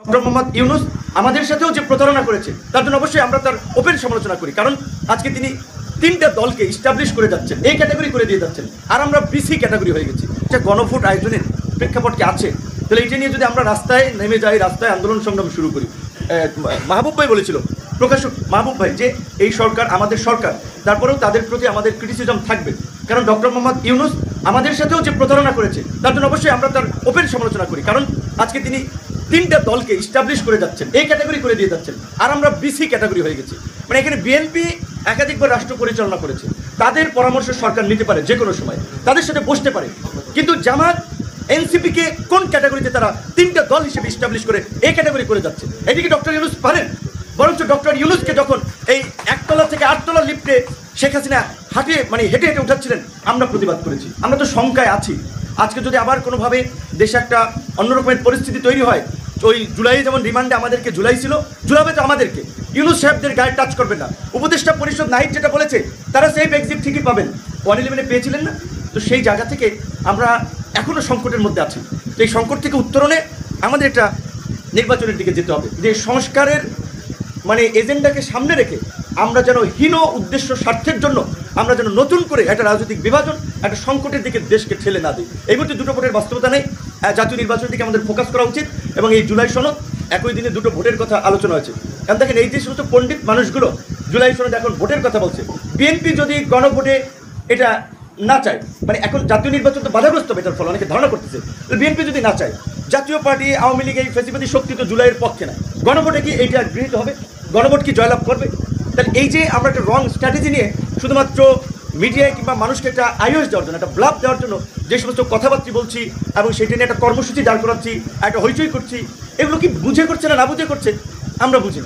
Doctor Mohammad Yunus আমাদের সাথেও যে প্রতারণা করেছে তার জন্য অবশ্যই আমরা তার ওপেন সমালোচনা করি, কারণ আজকে তিনি তিনটা দলকে ইস্টাবলিশ করে যাচ্ছেন, এই ক্যাটাগরি করে দিয়ে যাচ্ছেন, আর আমরা বিসি ক্যাটাগরি হয়ে গেছি। এটা গণভোট আয়োজনের প্রেক্ষাপট কি আছে? তাহলে এটা নিয়ে যদি আমরা রাস্তায় নেমে যাই, রাস্তায় আন্দোলন সংগ্রাম শুরু করি, মাহবুব ভাই বলেছিল, প্রকাশক মাহবুব ভাই, যে এই সরকার আমাদের সরকার, তারপরেও তাদের প্রতি আমাদের ক্রিটিসিজম থাকবে, কারণ ডক্টর মোহাম্মদ ইউনূস আমাদের সাথেও যে প্রতারণা করেছে তার জন্য অবশ্যই আমরা তার ওপেন সমালোচনা করি, কারণ আজকে তিনি তিনটা দলকে ইস্টাবলিশ করে যাচ্ছেন, এই ক্যাটাগরি করে দিয়ে যাচ্ছেন, আর আমরা বিসি ক্যাটাগরি হয়ে গেছি। মানে এখানে বিএনপি একাধিকবার রাষ্ট্র পরিচালনা করেছে, তাদের পরামর্শ সরকার নিতে পারে যে কোনো সময়, তাদের সাথে বসতে পারে, কিন্তু জামাত এনসিপিকে কোন ক্যাটাগরিতে তারা তিনটা দল হিসেবে ইস্টাবলিশ করে এই ক্যাটাগরি করে যাচ্ছে? এটি কি ডক্টর ইউনূস পারেন? বরঞ্চ ডক্টর ইউনূসকে যখন এই 1 তলা থেকে 8 তলার লিফটে শেখ হাসিনা হেঁটে হেঁটে উঠাচ্ছিলেন, আমরা প্রতিবাদ করেছি। আমরা তো শঙ্কায় আছি, আজকে যদি আবার কোনোভাবে দেশে একটা অন্যরকমের পরিস্থিতি তৈরি হয়, ওই জুলাই যেমন রিমান্ডে আমাদেরকে ঝুলাইছিল, ঝুলাবে তো আমাদেরকে। ইউনূস সাহেবদের গায়ে টাচ করবেন না। উপদেষ্টা পরিষদ নাহিদ যেটা বলেছে, তারা সেফ এক্সিট ঠিকই পাবেন, 111 পেয়েছিলেন না? তো সেই জায়গা থেকে আমরা এখনও সংকটের মধ্যে আছি। তো এই সংকট থেকে উত্তরণে আমাদের একটা নির্বাচনের দিকে যেতে হবে, যে সংস্কারের এজেন্ডাকে সামনে রেখে আমরা যেন হীন উদ্দেশ্য স্বার্থের জন্য আমরা যেন নতুন করে একটা রাজনৈতিক বিভাজন, একটা সংকটের দিকে দেশকে ঠেলে না দিই। এই মুহূর্তে দুটো ভোটের বাস্তবতা নেই, জাতীয় নির্বাচনের দিকে আমাদের ফোকাস করা উচিত। এবং এই জুলাই সনদ, একই দিনে দুটো ভোটের কথা আলোচনা হয়েছে। কারণ দেখেন, এই যে সমস্ত পণ্ডিত মানুষগুলো জুলাই সনদ এখন ভোটের কথা বলছে, বিএনপি যদি গণভোটে এটা না চায়, এখন জাতীয় নির্বাচন তো বাধাগ্রস্ত হবে, এটার ফলে অনেকে ধারণা করতেছে, বিএনপি যদি না চায়, জাতীয় পার্টি আওয়ামী লীগ এই ফ্যাসিবাদী শক্তি তো জুলাইয়ের পক্ষে না, গণভোটে কি এইটা গৃহীত হবে? গণভোট কি জয়লাভ করবে? তাহলে এই যে আমরা একটা রং স্ট্র্যাটেজি নিয়ে শুধুমাত্র মিডিয়ায় কিংবা মানুষকে একটা আইওএস দেওয়ার জন্য, একটা ব্লাফ দেওয়ার জন্য যে সমস্ত কথাবার্তা বলছি এবং সেটা নিয়ে একটা কর্মসূচি দাঁড় করাচ্ছি, একটা হইচই করছি, এগুলো কি বুঝে করছে না বুঝে করছে? আমরা বুঝি না।